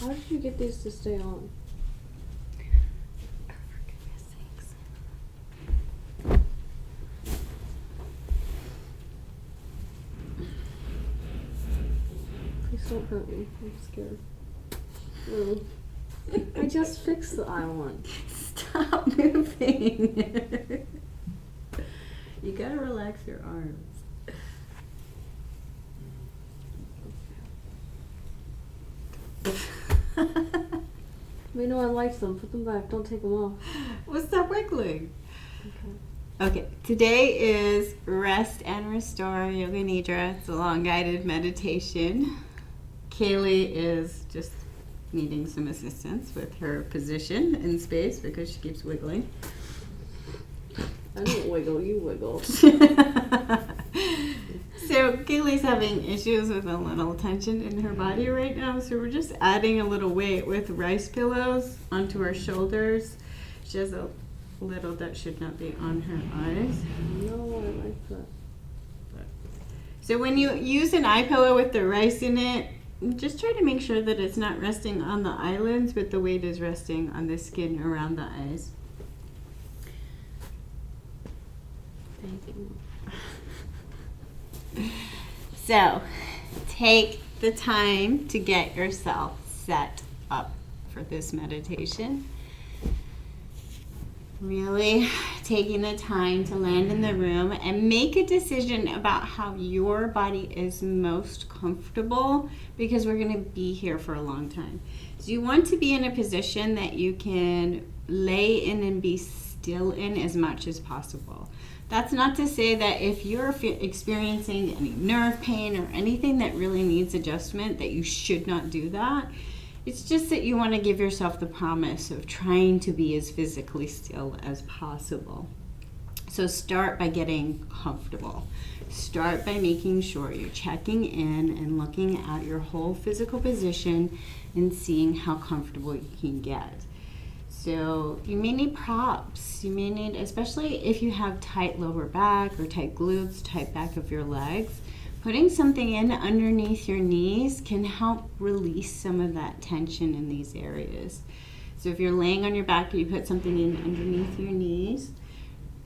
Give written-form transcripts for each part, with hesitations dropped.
How did you get these to stay on? For goodness sakes. Please don't hurt me. I'm scared. I just fixed the eye one. Stop moving. You gotta relax your arms. We know I like them. Put them back. Don't take them off. Well, stop wiggling. Okay. Okay, today is Rest and Restore Yoga Nidra. It's a long guided meditation. Kaylee is just needing some assistance with her position in space because she keeps wiggling. I don't wiggle, you wiggle. So Kaylee's having issues with a little tension in her body right now, so we're just adding a little weight with rice pillows onto her shoulders. She has a little that should not be on her eyes. No, I like that. So when you use an eye pillow with the rice in it, just try to make sure that it's not resting on the eyelids, but the weight is resting on the skin around the eyes. Thank you. So, take the time to get yourself set up for this meditation. Really taking the time to land in the room and make a decision about how your body is most comfortable, because we're going to be here for a long time. So you want to be in a position that you can lay in and be still in as much as possible. That's not to say that if you're experiencing any nerve pain or anything that really needs adjustment, that you should not do that. It's just that you want to give yourself the promise of trying to be as physically still as possible. So start by getting comfortable. Start by making sure you're checking in and looking at your whole physical position and seeing how comfortable you can get. So you may need props. You may need, especially if you have tight lower back or tight glutes, tight back of your legs, putting something in underneath your knees can help release some of that tension in these areas. So if you're laying on your back and you put something in underneath your knees,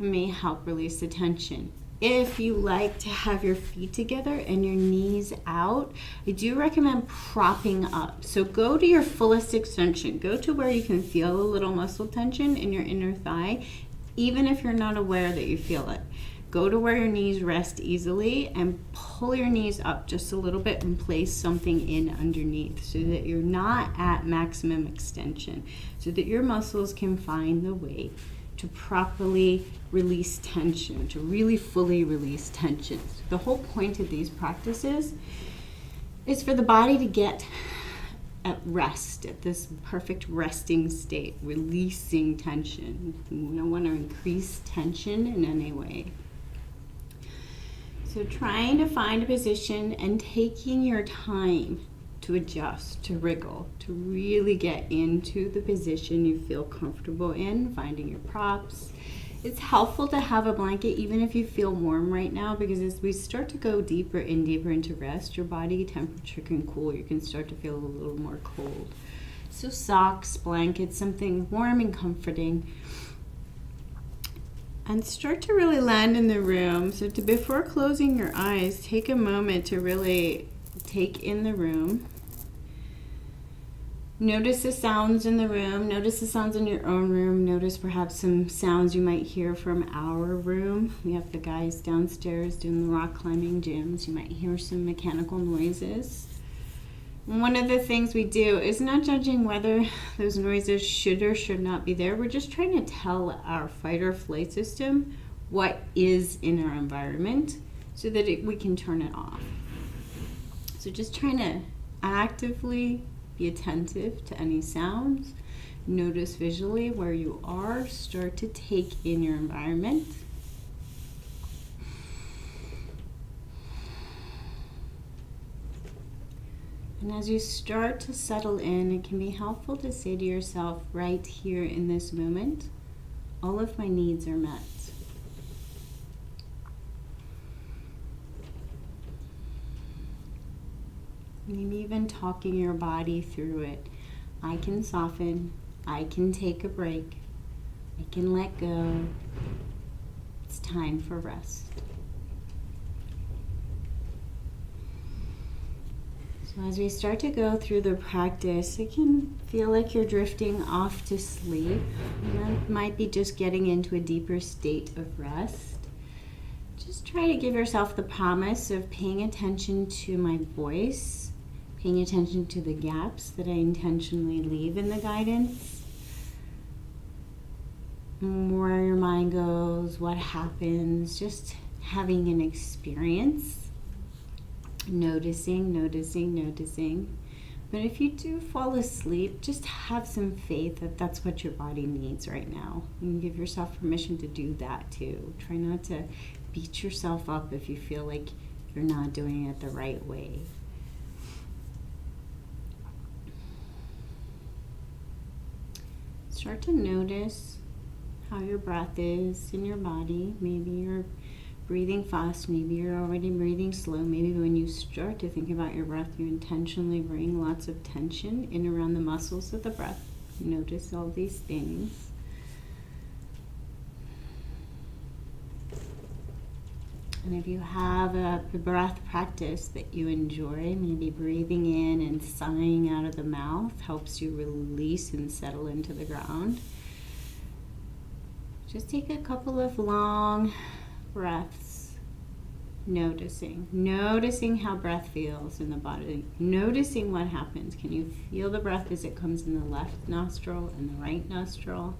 it may help release the tension. If you like to have your feet together and your knees out, I do recommend propping up. So go to your fullest extension. Go to where you can feel a little muscle tension in your inner thigh, even if you're not aware that you feel it. Go to where your knees rest easily and pull your knees up just a little bit and place something in underneath so that you're not at maximum extension, so that your muscles can find the way to properly release tension, to really fully release tension. The whole point of these practices is for the body to get at rest, at this perfect resting state, releasing tension. We don't want to increase tension in any way. So trying to find a position and taking your time to adjust, to wriggle, to really get into the position you feel comfortable in, finding your props. It's helpful to have a blanket even if you feel warm right now, because as we start to go deeper and deeper into rest, your body temperature can cool. You can start to feel a little more cold. So socks, blankets, something warm and comforting. And start to really land in the room. So before closing your eyes, take a moment to really take in the room. Notice the sounds in the room. Notice the sounds in your own room. Notice perhaps some sounds you might hear from our room. We have the guys downstairs doing the rock climbing gyms. You might hear some mechanical noises. One of the things we do is not judging whether those noises should or should not be there. We're just trying to tell our fight or flight system what is in our environment so that we can turn it off. So just trying to actively be attentive to any sounds. Notice visually where you are. Start to take in your environment. And as you start to settle in, it can be helpful to say to yourself right here in this moment, all of my needs are met. Maybe even talking your body through it. I can soften. I can take a break. I can let go. It's time for rest. So as we start to go through the practice, it can feel like you're drifting off to sleep. And that might be just getting into a deeper state of rest. Just try to give yourself the promise of paying attention to my voice, paying attention to the gaps that I intentionally leave in the guidance. Where your mind goes, what happens, just having an experience. Noticing. But if you do fall asleep, just have some faith that that's what your body needs right now. And give yourself permission to do that too. Try not to beat yourself up if you feel like you're not doing it the right way. Start to notice how your breath is in your body. Maybe you're breathing fast, maybe you're already breathing slow. Maybe when you start to think about your breath, you intentionally bring lots of tension in around the muscles of the breath. Notice all these things. And if you have a breath practice that you enjoy, maybe breathing in and sighing out of the mouth helps you release and settle into the ground. Just take a couple of long breaths, noticing how breath feels in the body, noticing what happens. Can you feel the breath as it comes in the left nostril and the right nostril?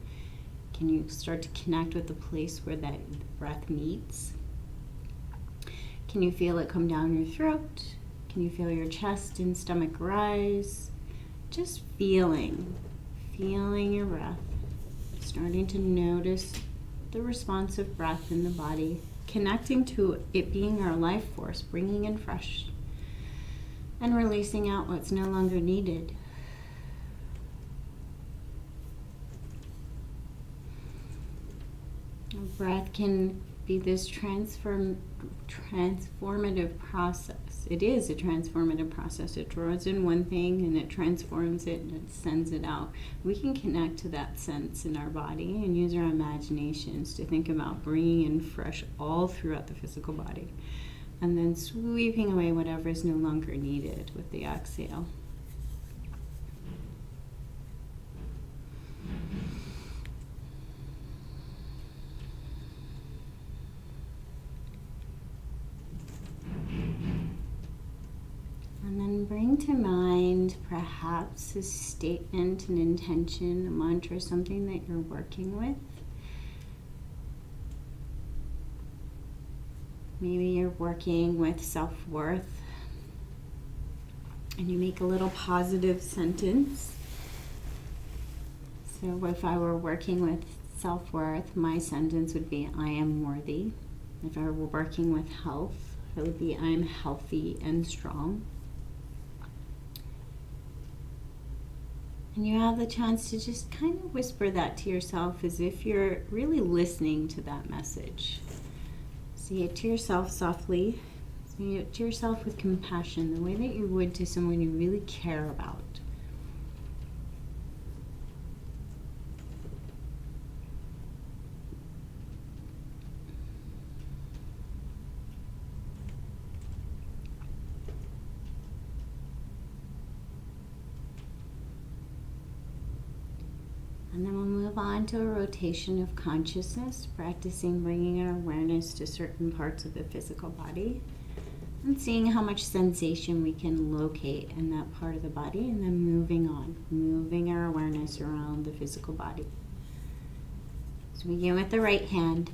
Can you start to connect with the place where that breath meets? Can you feel it come down your throat? Can you feel your chest and stomach rise? Just feeling your breath, starting to notice the responsive breath in the body, connecting to it being our life force, bringing in fresh, and releasing out what's no longer needed. A breath can be this transformative process. It is a transformative process. It draws in one thing and it transforms it and it sends it out. We can connect to that sense in our body and use our imaginations to think about bringing in fresh all throughout the physical body, and then sweeping away whatever is no longer needed with the exhale. And then bring to mind perhaps a statement, an intention, a mantra, something that you're working with. Maybe you're working with self-worth and you make a little positive sentence. So if I were working with self-worth, my sentence would be, I am worthy. If I were working with health, it would be, I am healthy and strong. And you have the chance to just kind of whisper that to yourself as if you're really listening to that message. Say it to yourself softly. Say it to yourself with compassion, the way that you would to someone you really care about. And then we'll move on to a rotation of consciousness, practicing bringing our awareness to certain parts of the physical body and seeing how much sensation we can locate in that part of the body, and then moving on, moving our awareness around the physical body. So we begin with the right hand.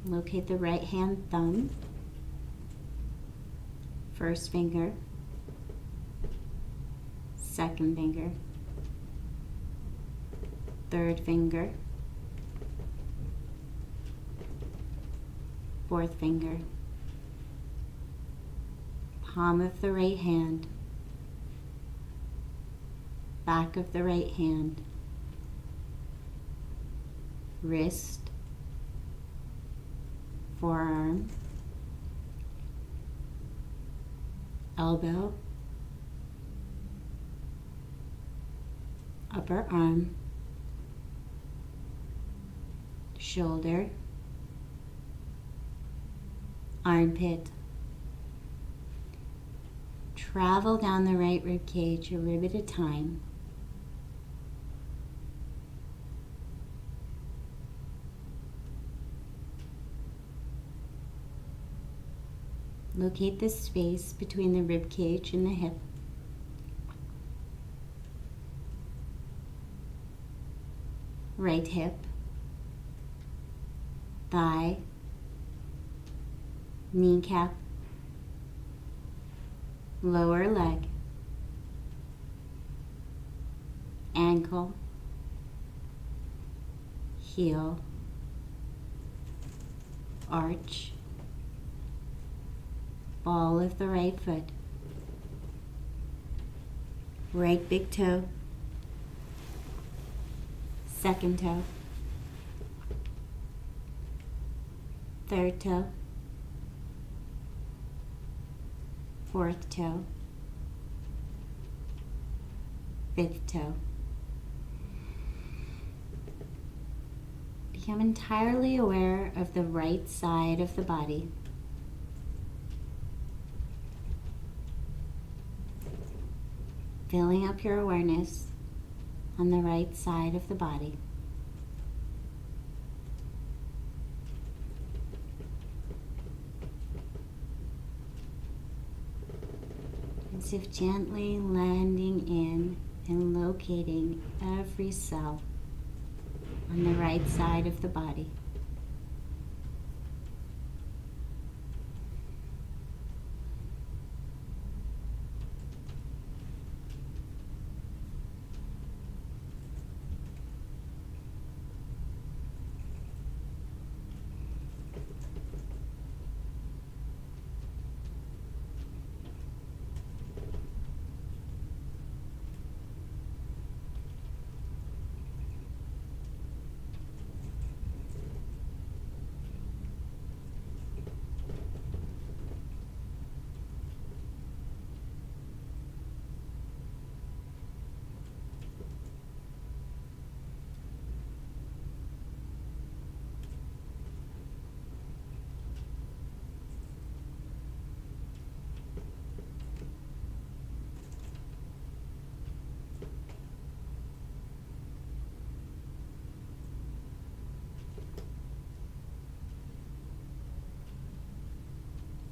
Locate the right hand thumb, first finger, second finger, third finger, fourth finger, palm of the right hand, back of the right hand, wrist, forearm, elbow, upper arm, shoulder, armpit. Travel down the right rib cage a rib at a time. Locate the space between the rib cage and the hip. Right hip, thigh, kneecap, lower leg, ankle, heel, arch, ball of the right foot, right big toe, second toe, third toe, fourth toe, fifth toe. Become entirely aware of the right side of the body. Filling up your awareness on the right side of the body. As if gently landing in and locating every cell on the right side of the body.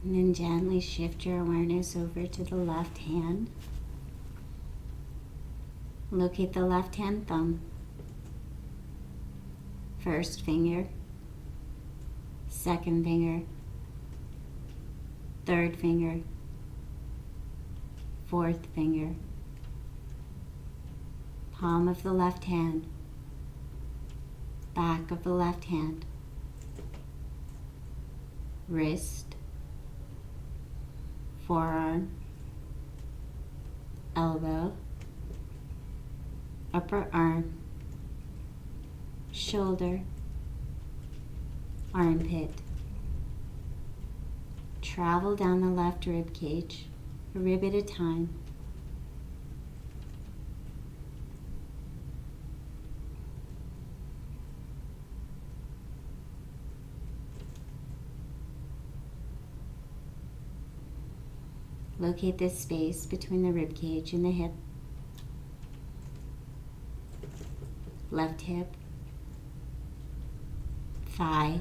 And then gently shift your awareness over to the left hand. Locate the left hand thumb. First finger, second finger, third finger, fourth finger, palm of the left hand, back of the left hand, wrist, forearm, elbow, upper arm, shoulder, armpit. Travel down the left rib cage, a rib at a time. Locate this space between the rib cage and the hip. Left hip, thigh,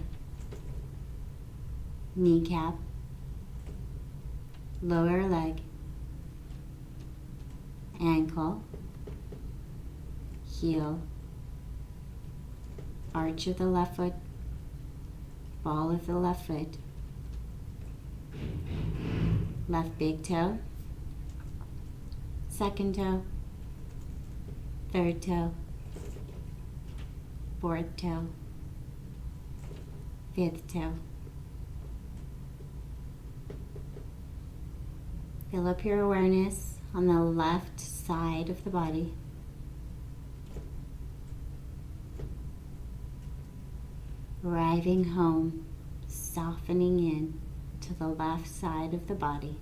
kneecap, lower leg, ankle, heel, arch of the left foot, ball of the left foot, left big toe, second toe, third toe, fourth toe, fifth toe. Fill up your awareness on the left side of the body. Arriving home, softening in to the left side of the body.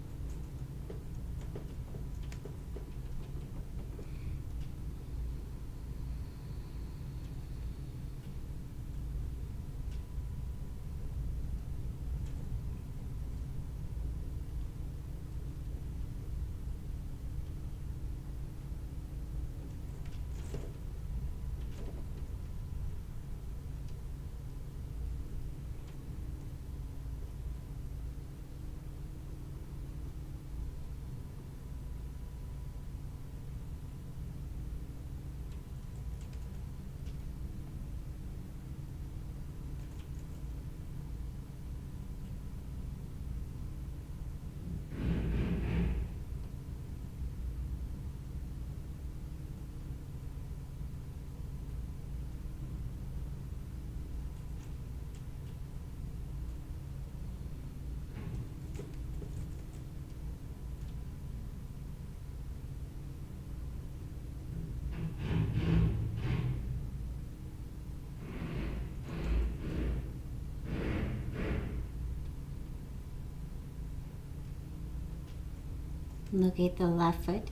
Look at the left foot,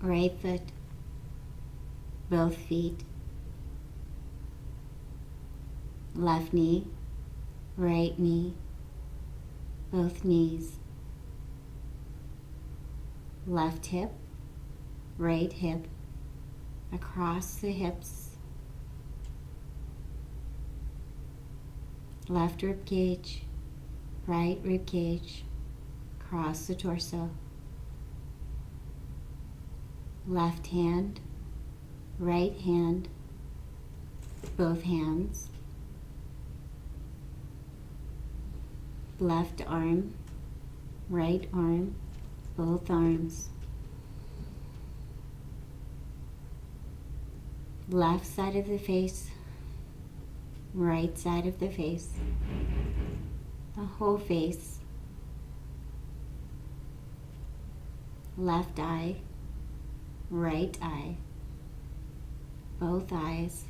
right foot, both feet, left knee, right knee, both knees, left hip, right hip, across the hips, left rib cage, right rib cage, across the torso, left hand, right hand, both hands, left arm, right arm, both arms, left side of the face, right side of the face, the whole face, left eye, right eye, both eyes,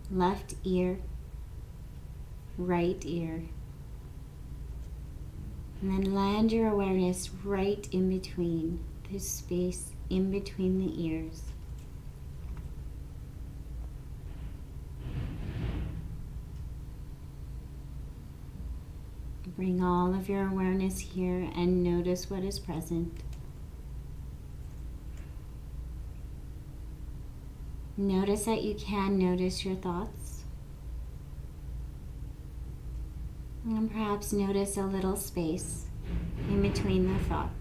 left ear, right ear, and then land your awareness right in between, this space in between the ears. Bring all of your awareness here and notice what is present. Notice that you can notice your thoughts. And perhaps notice a little space in between the thoughts.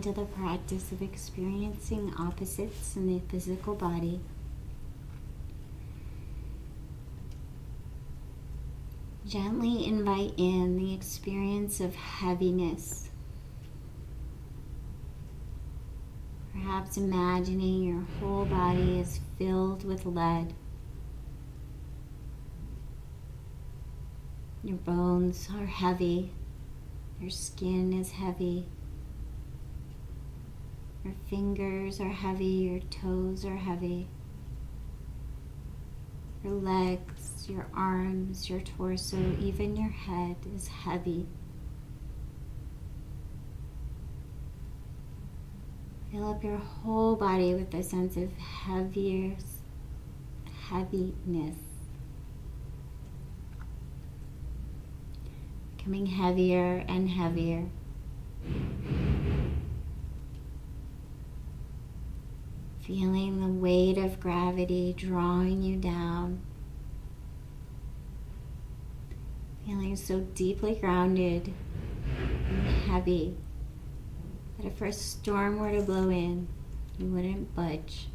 To the practice of experiencing opposites in the physical body. Gently invite in the experience of heaviness. Perhaps imagining your whole body is filled with lead. Your bones are heavy. Your skin is heavy. Your fingers are heavy, your toes are heavy. Your legs, your arms, your torso, even your head is heavy. Fill up your whole body with a sense of heaviness. Becoming heavier and heavier. Feeling the weight of gravity drawing you down. Feeling so deeply grounded and heavy that if a storm were to blow in, you wouldn't budge.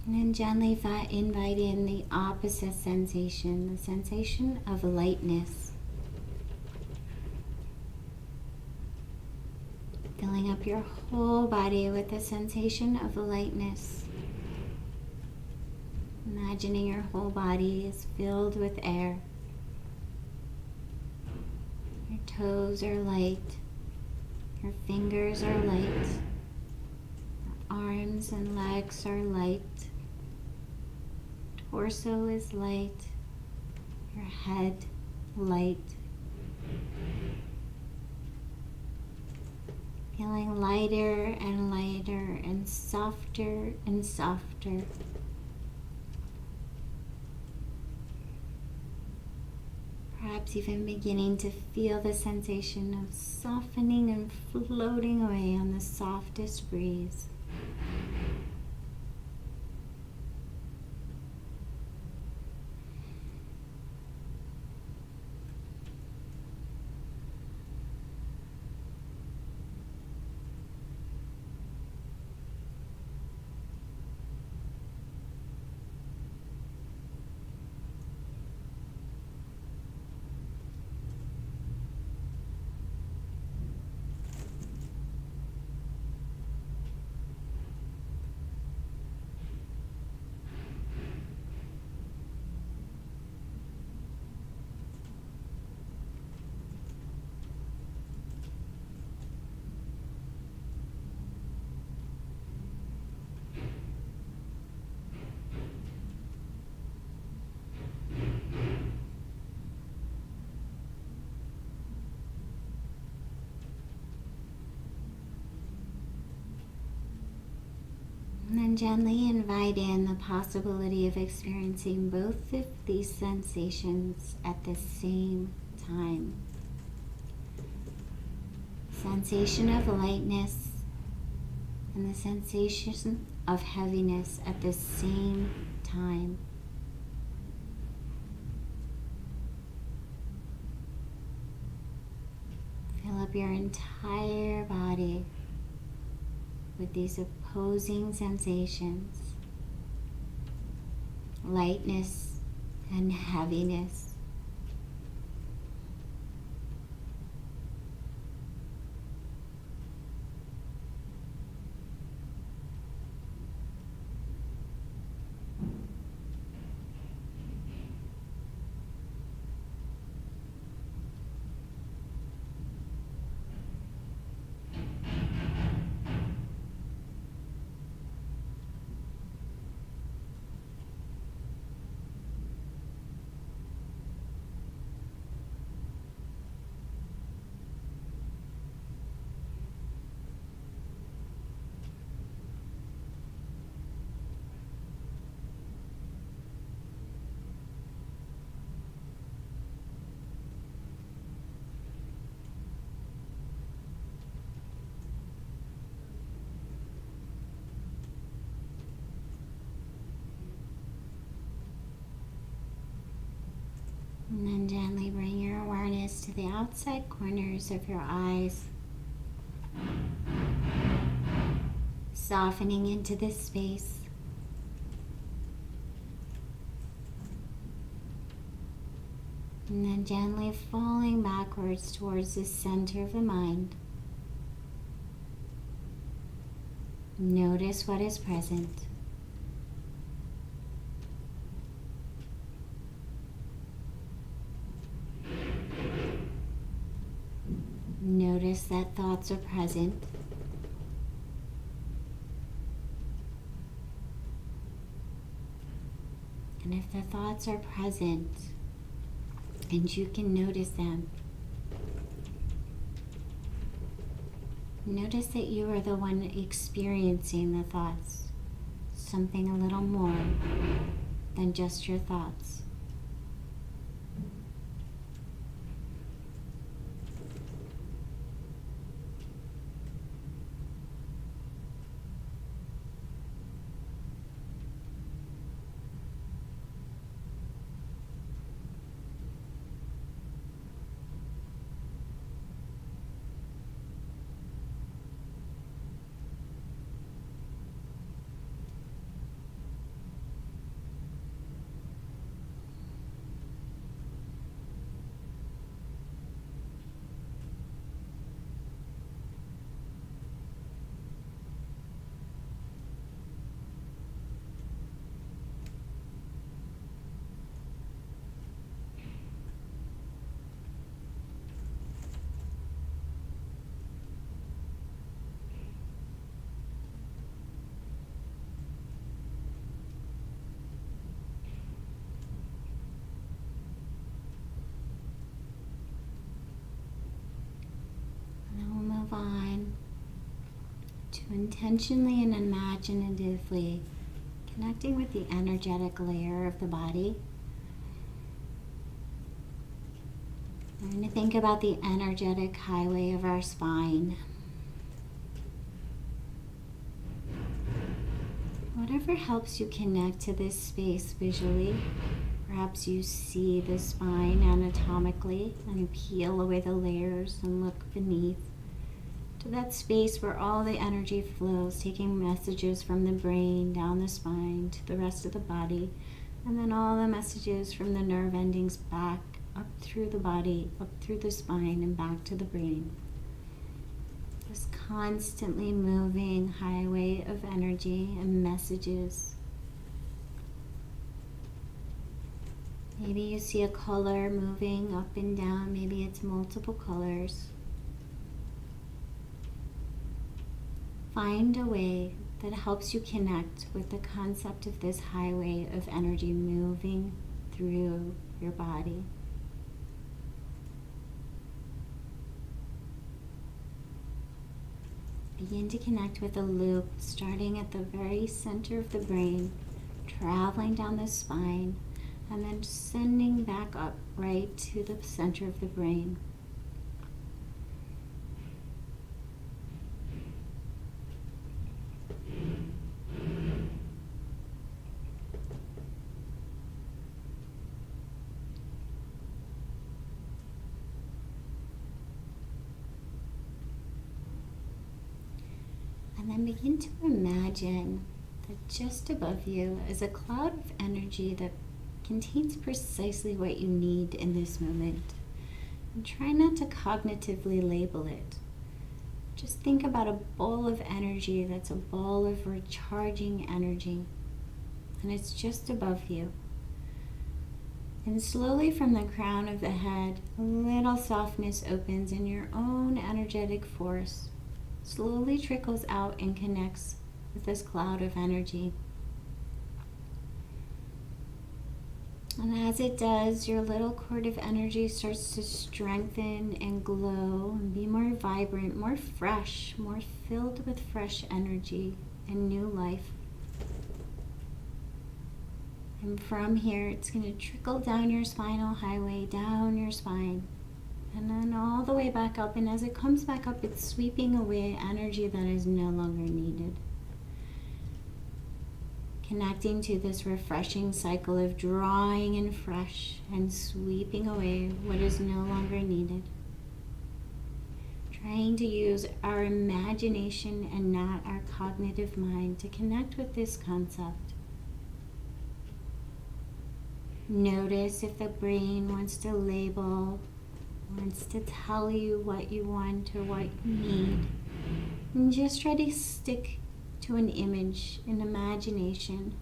And then gently invite in the opposite sensation, the sensation of lightness. Filling up your whole body with the sensation of lightness. Imagining your whole body is filled with air. Your toes are light. Your fingers are light. Your arms and legs are light. Torso is light. Your head light. Feeling lighter and lighter and softer and softer. Perhaps even beginning to feel the sensation of softening and floating away on the softest breeze. And then gently invite in the possibility of experiencing both of these sensations at the same time. Sensation of lightness and the sensation of heaviness at the same time. Fill up your entire body with these opposing sensations, lightness and heaviness. And then gently bring your awareness to the outside corners of your eyes, softening into this space. And then gently falling backwards towards the center of the mind. Notice what is present. Notice that thoughts are present. And if the thoughts are present and you can notice them, notice that you are the one experiencing the thoughts, something a little more than just your thoughts. intentionally and imaginatively connecting with the energetic layer of the body. We're going to think about the energetic highway of our spine. Whatever helps you connect to this space visually. Perhaps you see the spine anatomically and you peel away the layers and look beneath to that space where all the energy flows, taking messages from the brain down the spine to the rest of the body, and then all the messages from the nerve endings back up through the body, up through the spine, and back to the brain. This constantly moving highway of energy and messages. Maybe you see a color moving up and down, maybe it's multiple colors. Find a way that helps you connect with the concept of this highway of energy moving through your body. Begin to connect with a loop starting at the very center of the brain, traveling down the spine, and then sending back up right to the center of the brain. And then begin to imagine that just above you is a cloud of energy that contains precisely what you need in this moment. And try not to cognitively label it. Just think about a ball of energy that's a ball of recharging energy. And it's just above you. And slowly from the crown of the head, a little softness opens in your own energetic force. Slowly trickles out and connects with this cloud of energy. And as it does, your little cord of energy starts to strengthen and glow and be more vibrant, more fresh, more filled with fresh energy and new life. And from here, it's going to trickle down your spinal highway, down your spine. And then all the way back up, and as it comes back up, it's sweeping away energy that is no longer needed. Connecting to this refreshing cycle of drawing in fresh and sweeping away what is no longer needed. Trying to use our imagination and not our cognitive mind to connect with this concept. Notice if the brain wants to label, wants to tell you what you want or what you need. And just try to stick to an image, an imagination,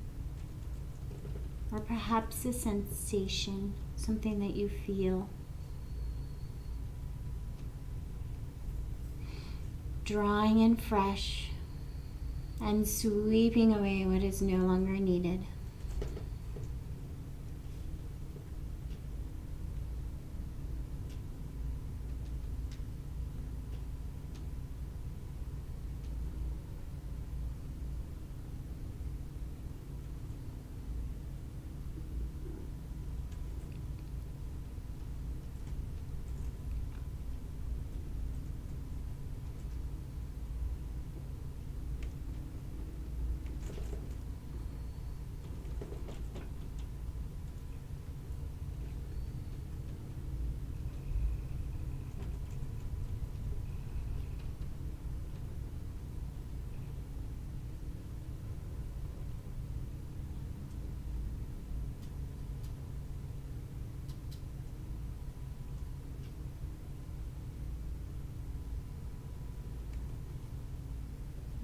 or perhaps a sensation, something that you feel. Drawing in fresh and sweeping away what is no longer needed.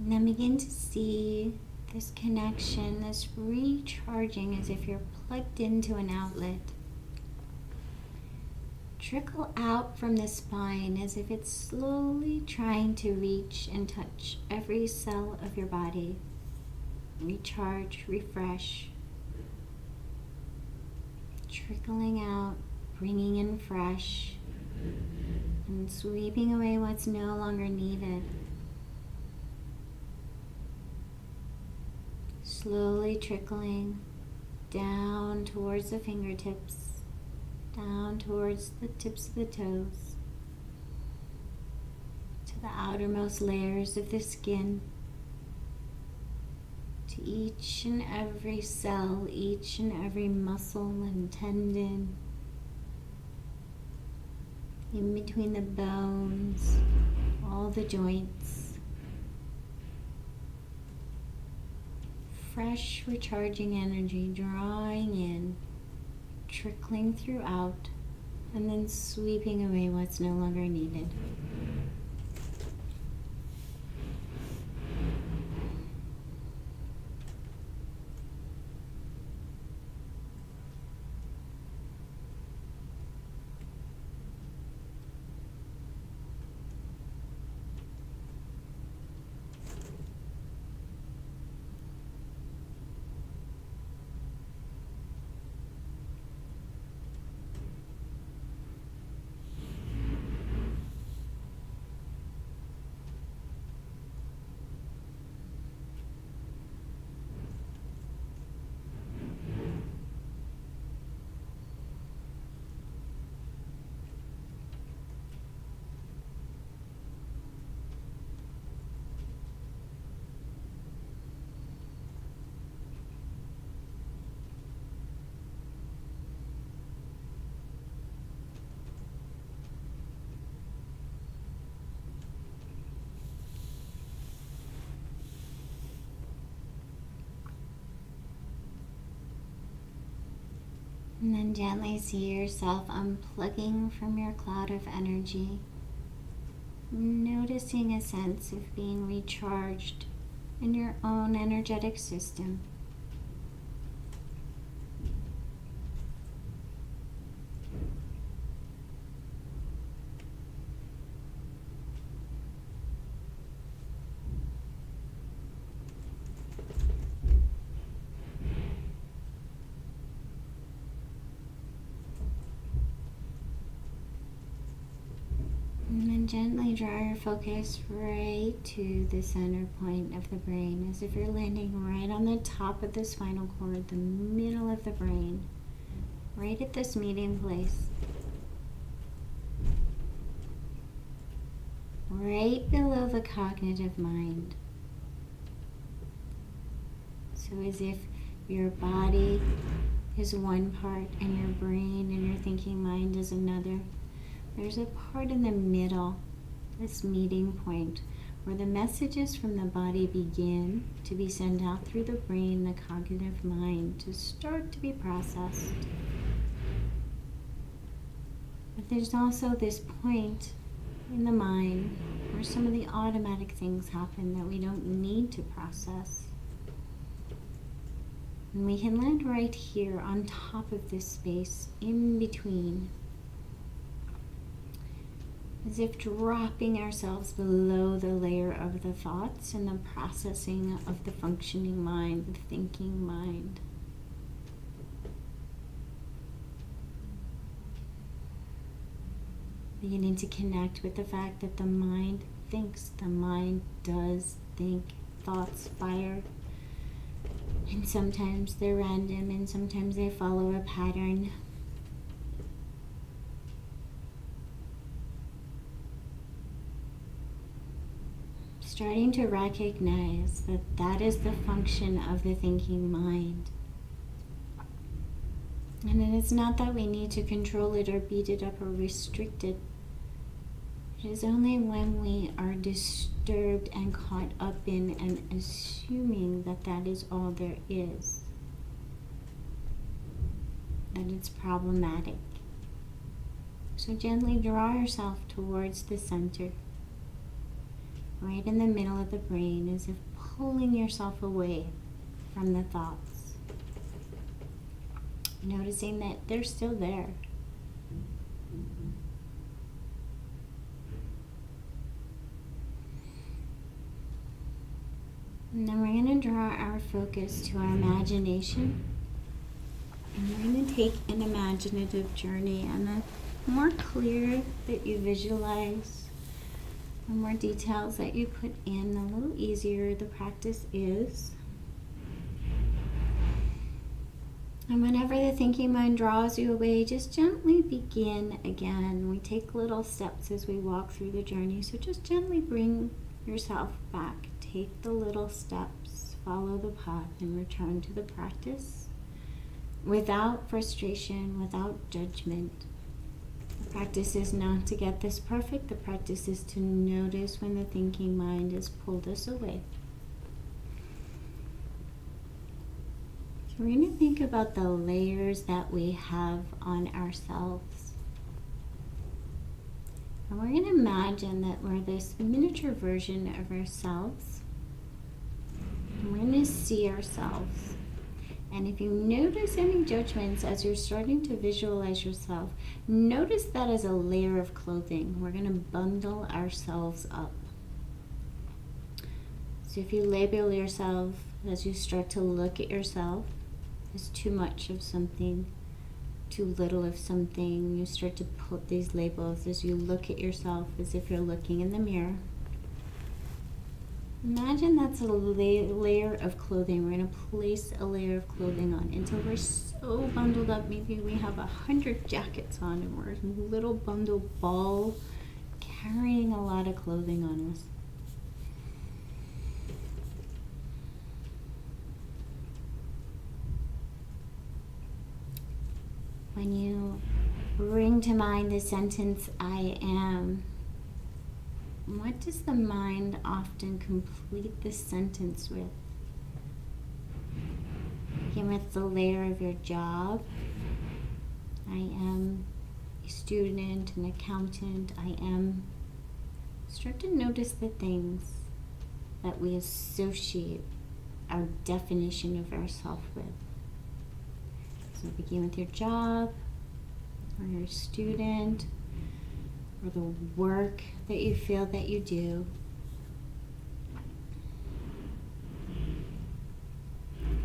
And then begin to see this connection, this recharging as if you're plugged into an outlet. Trickle out from the spine as if it's slowly trying to reach and touch every cell of your body. Recharge, refresh. Trickling out, bringing in fresh, and sweeping away what's no longer needed. Slowly trickling down towards the fingertips, down towards the tips of the toes, to the outermost layers of the skin, to each and every cell, each and every muscle and tendon, in between the bones, all the joints. Fresh, recharging energy drawing in, trickling throughout, and then sweeping away what's no longer needed. And then gently see yourself unplugging from your cloud of energy, noticing a sense of being recharged in your own energetic system. And then gently draw your focus right to the center point of the brain, as if you're landing right on the top of the spinal cord, the middle of the brain, right at this meeting place. Right below the cognitive mind. So as if your body is one part and your brain and your thinking mind is another. There's a part in the middle, this meeting point, where the messages from the body begin to be sent out through the brain, the cognitive mind, to start to be processed. But there's also this point in the mind where some of the automatic things happen that we don't need to process. And we can land right here on top of this space in between, as if dropping ourselves below the layer of the thoughts and the processing of the functioning mind, the thinking mind. Beginning to connect with the fact that the mind thinks, the mind does think, thoughts fire. And sometimes they're random and sometimes they follow a pattern. Starting to recognize that that is the function of the thinking mind. And it is not that we need to control it or beat it up or restrict it. It is only when we are disturbed and caught up in and assuming that that is all there is that it's problematic. So gently draw yourself towards the center, right in the middle of the brain, as if pulling yourself away from the thoughts. Noticing that they're still there. And then we're going to draw our focus to our imagination. And we're going to take an imaginative journey. And the more clear that you visualize, the more details that you put in, the little easier the practice is. And whenever the thinking mind draws you away, just gently begin again. We take little steps as we walk through the journey, so just gently bring yourself back. Take the little steps, follow the path, and return to the practice without frustration, without judgment. The practice is not to get this perfect. The practice is to notice when the thinking mind has pulled us away. We're going to think about the layers that we have on ourselves. And we're going to imagine that we're this miniature version of ourselves. And we're going to see ourselves. And if you notice any judgments as you're starting to visualize yourself, notice that as a layer of clothing. We're going to bundle ourselves up. So if you label yourself as you start to look at yourself, is too much of something, too little of something. You start to put these labels as you look at yourself as if you're looking in the mirror. Imagine that's a layer of clothing. We're going to place a layer of clothing on until we're so bundled up. Maybe we have 100 jackets on and we're a little bundle ball carrying a lot of clothing on us. When you bring to mind the sentence, I am, what does the mind often complete the sentence with? Begin with the layer of your job. I am a student, an accountant. I am. Start to notice the things that we associate our definition of ourself with. So begin with your job, or your student, or the work that you feel that you do.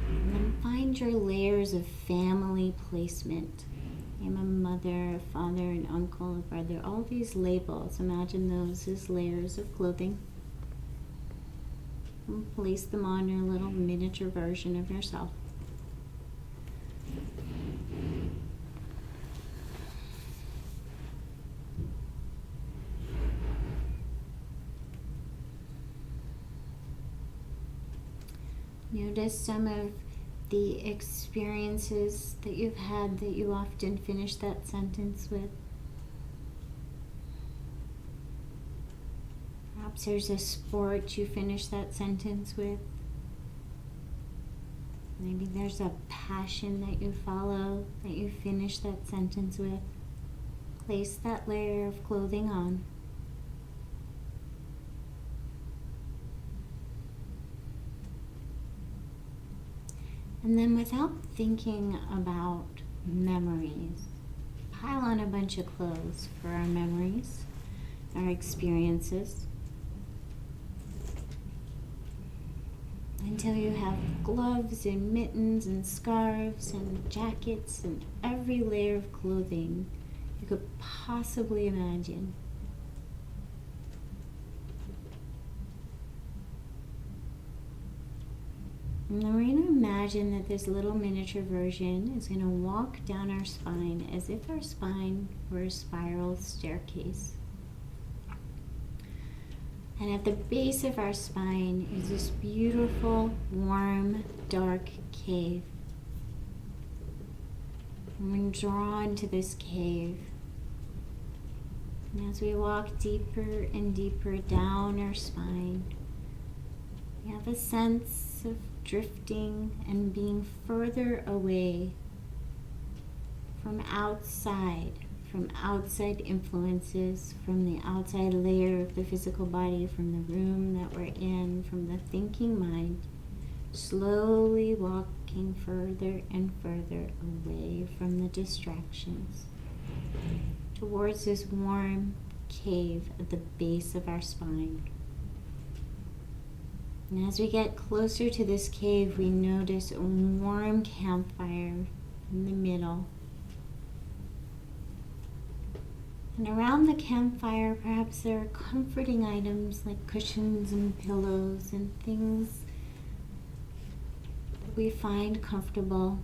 And then find your layers of family placement. I'm a mother, a father, an uncle, a brother, all these labels. Imagine those as layers of clothing. And place them on your little miniature version of yourself. Notice some of the experiences that you've had that you often finish that sentence with. Perhaps there's a sport you finish that sentence with. Maybe there's a passion that you follow that you finish that sentence with. Place that layer of clothing on. And then without thinking about memories, pile on a bunch of clothes for our memories, our experiences, until you have gloves and mittens and scarves and jackets and every layer of clothing you could possibly imagine. And then we're going to imagine that this little miniature version is going to walk down our spine as if our spine were a spiral staircase. And at the base of our spine is this beautiful, warm, dark cave. And we're drawn to this cave. And as we walk deeper and deeper down our spine, we have a sense of drifting and being further away from outside influences, from the outside layer of the physical body, from the room that we're in, from the thinking mind, slowly walking further and further away from the distractions towards this warm cave at the base of our spine. And as we get closer to this cave, we notice a warm campfire in the middle. And around the campfire, perhaps there are comforting items like cushions and pillows and things that we find comfortable.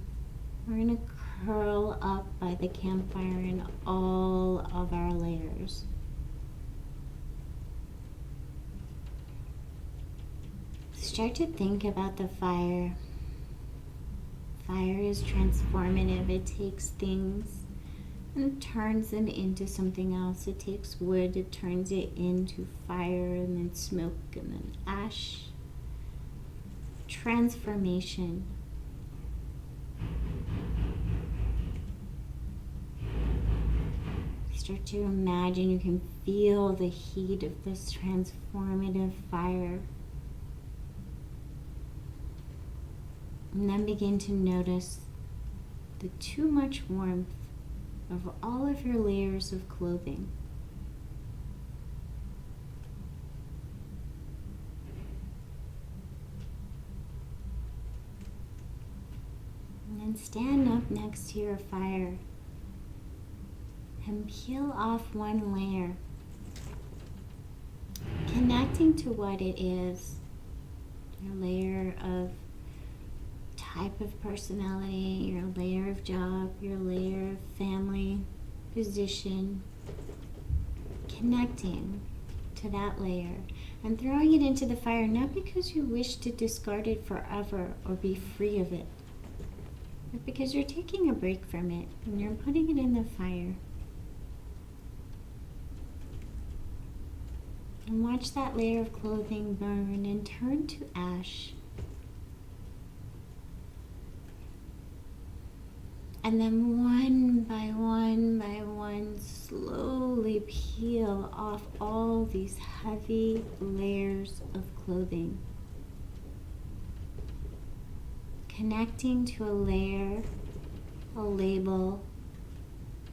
We're going to curl up by the campfire in all of our layers. Start to think about the fire. Fire is transformative. It takes things and turns them into something else. It takes wood, it turns it into fire, and then smoke, and then ash. Transformation. Start to imagine you can feel the heat of this transformative fire. And then begin to notice the too much warmth of all of your layers of clothing. And then stand up next to your fire and peel off one layer, connecting to what it is. Your layer of type of personality, your layer of job, your layer of family, position, connecting to that layer and throwing it into the fire, not because you wish to discard it forever or be free of it, but because you're taking a break from it and you're putting it in the fire. And watch that layer of clothing burn and turn to ash. And then one by one, slowly peel off all these heavy layers of clothing. Connecting to a layer, a label,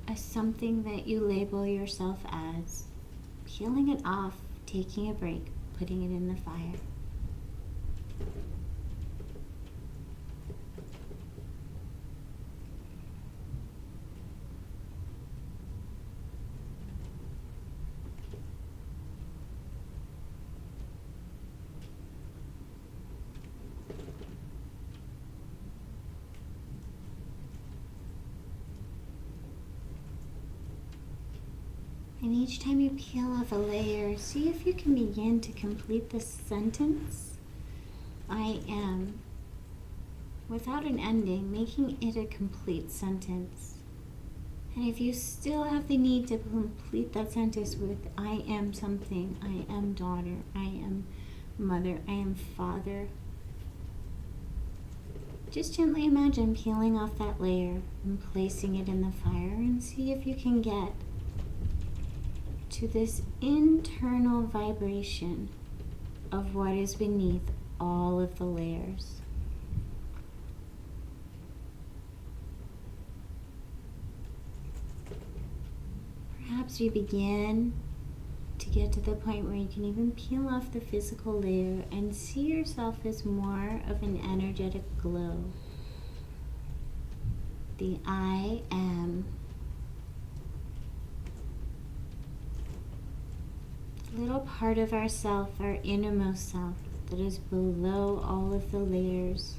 a something that you label yourself as. Peeling it off, taking a break, putting it in the fire. And each time you peel off a layer, see if you can begin to complete the sentence, I am, without an ending, making it a complete sentence. And if you still have the need to complete that sentence with I am something, I am daughter, I am mother, I am father, just gently imagine peeling off that layer and placing it in the fire and see if you can get to this internal vibration of what is beneath all of the layers. Perhaps you begin to get to the point where you can even peel off the physical layer and see yourself as more of an energetic glow. The I am. Little part of ourself, our innermost self, that is below all of the layers,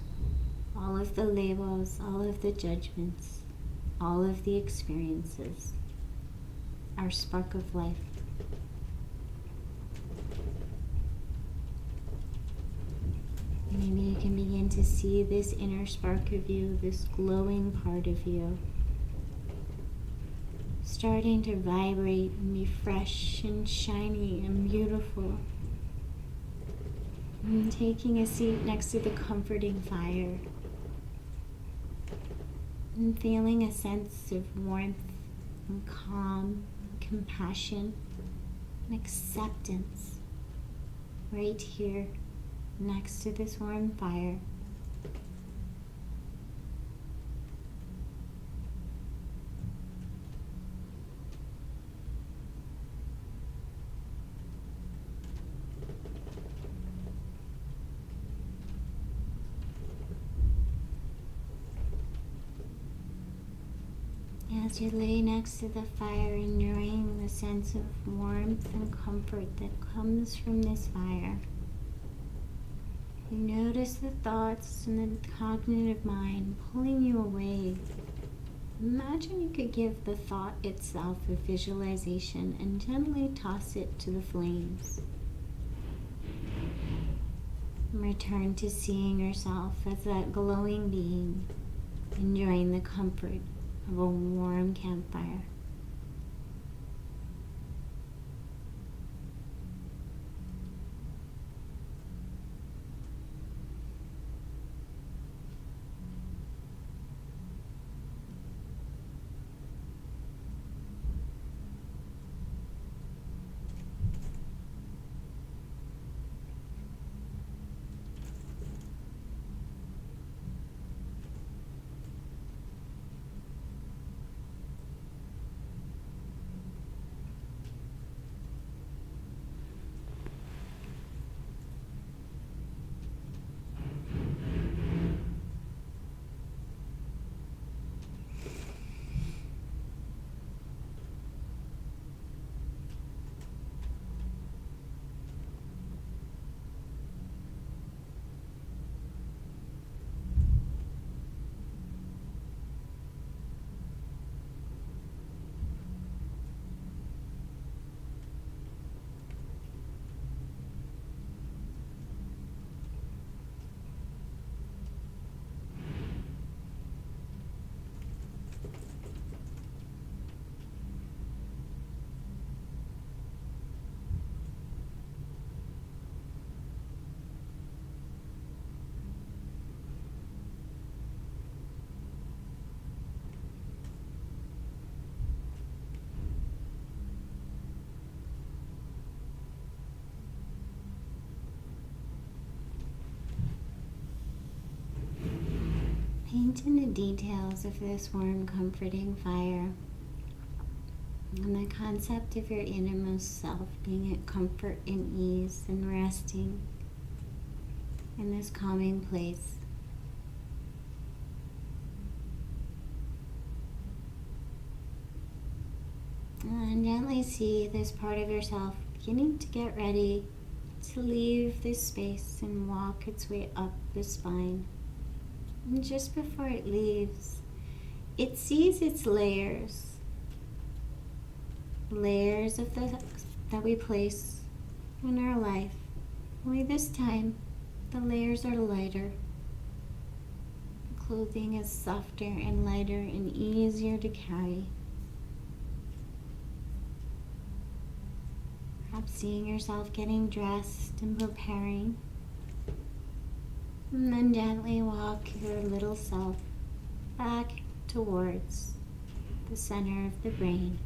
all of the labels, all of the judgments, all of the experiences, our spark of life. Maybe you can begin to see this inner spark of you, this glowing part of you, starting to vibrate and be fresh and shiny and beautiful. And taking a seat next to the comforting fire and feeling a sense of warmth and calm, compassion and acceptance right here next to this warm fire. As you lay next to the fire, enjoying the sense of warmth and comfort that comes from this fire, You notice the thoughts and the cognitive mind pulling you away. Imagine you could give the thought itself a visualization and gently toss it to the flames. Return to seeing yourself as that glowing being, enjoying the comfort of a warm campfire. Paint in the details of this warm, comforting fire, and the concept of your innermost self being at comfort and ease and resting in this calming place. And gently see this part of yourself beginning to get ready to leave this space and walk its way up the spine. And just before it leaves, it sees its layers of that we place in our life. Only this time, the layers are lighter. The clothing is softer and lighter and easier to carry. Perhaps seeing yourself getting dressed and preparing. And then gently walk your little self back towards the center of the brain.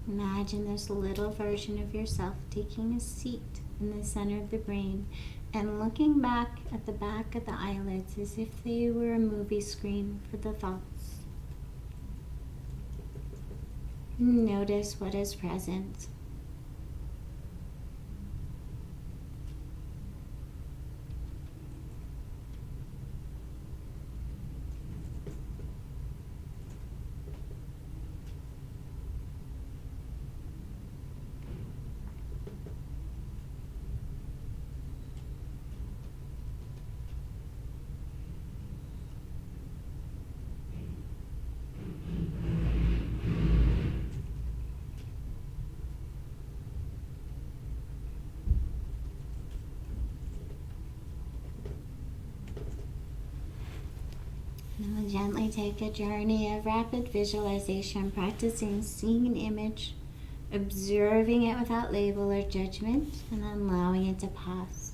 Imagine this little version of yourself taking a seat in the center of the brain and looking back at the back of the eyelids as if they were a movie screen for the thoughts. Notice what is present. Now we'll gently take a journey of rapid visualization, practicing seeing an image, observing it without label or judgment, and then allowing it to pass.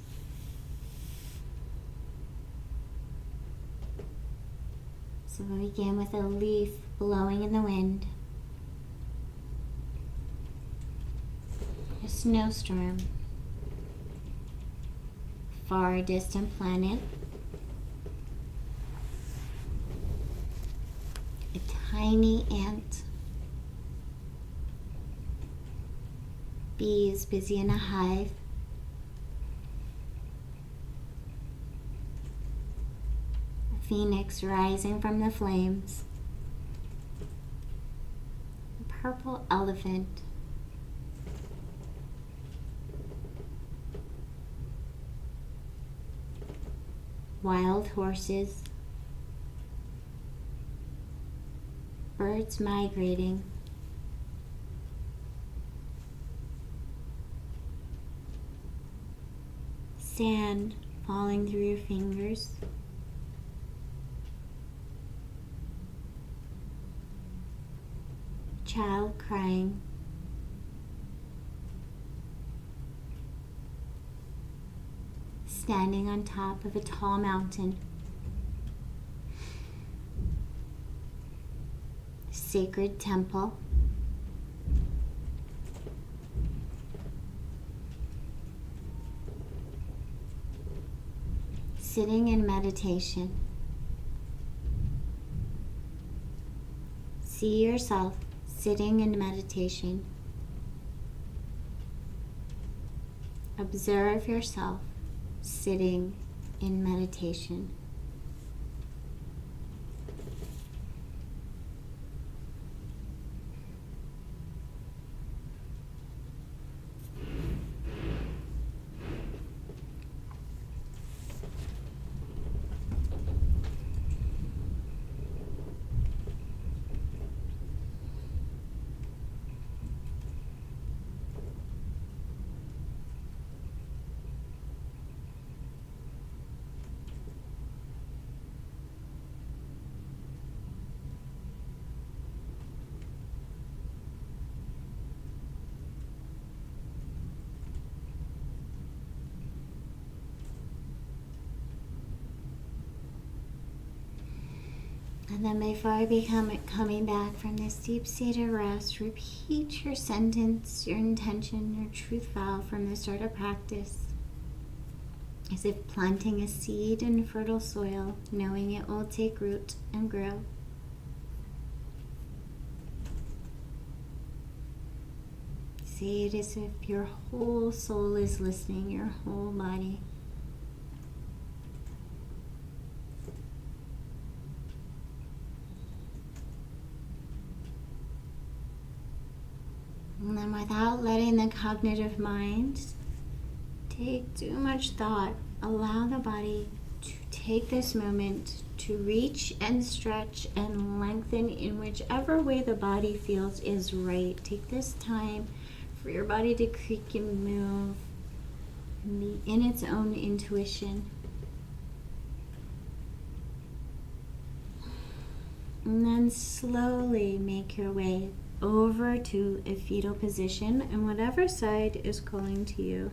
So we'll begin with a leaf blowing in the wind, a snowstorm, far distant planet, a tiny ant, bees busy in a hive, a phoenix rising from the flames, purple elephant. Wild horses, birds migrating, sand falling through your fingers, child crying, standing on top of a tall mountain, sacred temple, sitting in meditation. See yourself sitting in meditation. Observe yourself sitting in meditation. And then before I become coming back from this deep state of rest, repeat your sentence, your intention, your truth vow from the start of practice. As if planting a seed in fertile soil, knowing it will take root and grow. Say it as if your whole soul is listening, your whole body. And then without letting the cognitive mind take too much thought, allow the body to take this moment to reach and stretch and lengthen in whichever way the body feels is right. Take this time for your body to creak and move and be in its own intuition. And then slowly make your way over to a fetal position and whatever side is calling to you.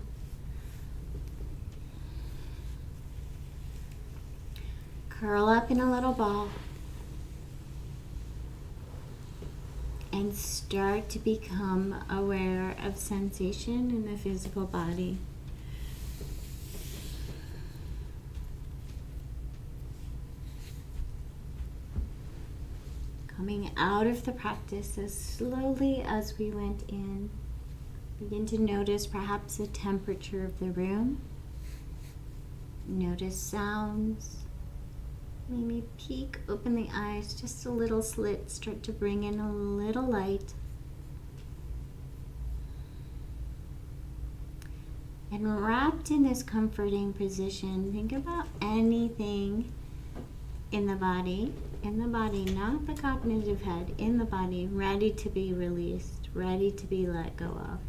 Curl up in a little ball and start to become aware of sensation in the physical body. Coming out of the practice as slowly as we went in. Begin to notice perhaps the temperature of the room. Notice sounds. Maybe peek, open the eyes, just a little slit. Start to bring in a little light. And wrapped in this comforting position, think about anything in the body, not the cognitive head, in the body, ready to be released, ready to be let go of.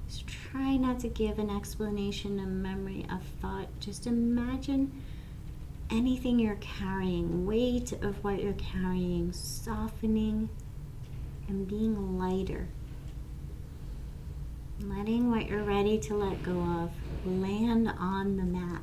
So try not to give an explanation, a memory, a thought. Just imagine anything you're carrying, weight of what you're carrying, softening and being lighter. Letting what you're ready to let go of land on the mat.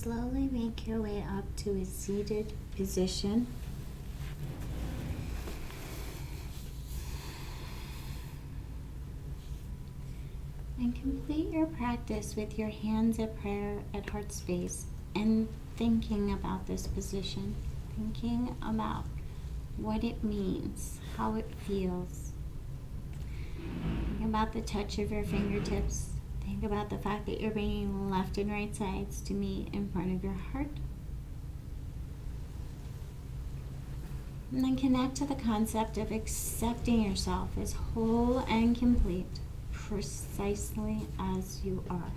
slowly make your way up to a seated position. And complete your practice with your hands at prayer at heart space and thinking about this position, thinking about what it means, how it feels. Think about the touch of your fingertips. Think about the fact that you're bringing left and right sides to meet in front of your heart. And then connect to the concept of accepting yourself as whole and complete, precisely as you are.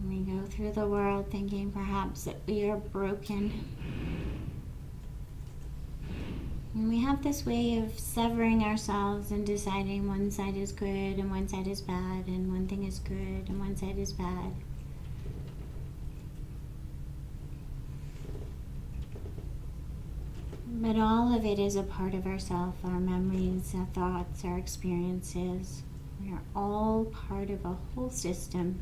We go through the world thinking perhaps that we are broken. And we have this way of severing ourselves and deciding one side is good and one side is bad, and one thing is good and one side is bad. But all of it is a part of ourself, our memories, our thoughts, our experiences. We are all part of a whole system.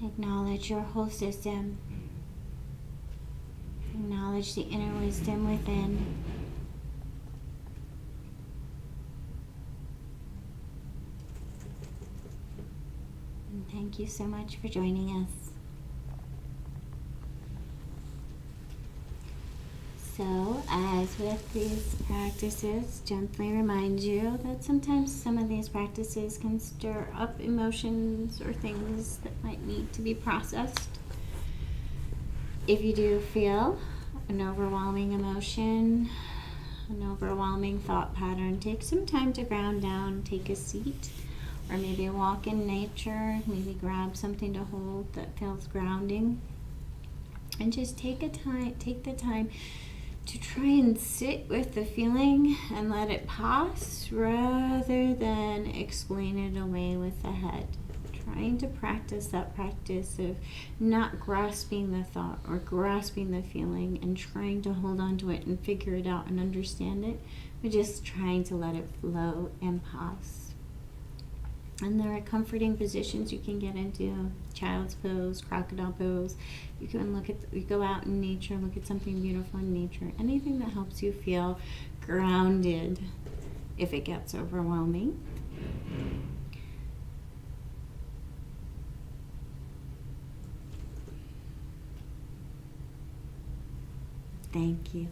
Acknowledge your whole system. Acknowledge the inner wisdom within. And thank you so much for joining us. So, as with these practices, gently remind you that sometimes some of these practices can stir up emotions or things that might need to be processed. If you do feel an overwhelming emotion, an overwhelming thought pattern, take some time to ground down, take a seat, or maybe walk in nature, maybe grab something to hold that feels grounding. And just take the time to try and sit with the feeling and let it pass rather than explain it away with the head. Trying to practice that practice of not grasping the thought or grasping the feeling and trying to hold on to it and figure it out and understand it, but just trying to let it flow and pass. And there are comforting positions you can get into: child's pose, crocodile pose. You can you go out in nature, look at something beautiful in nature. Anything that helps you feel grounded if it gets overwhelming. Thank you.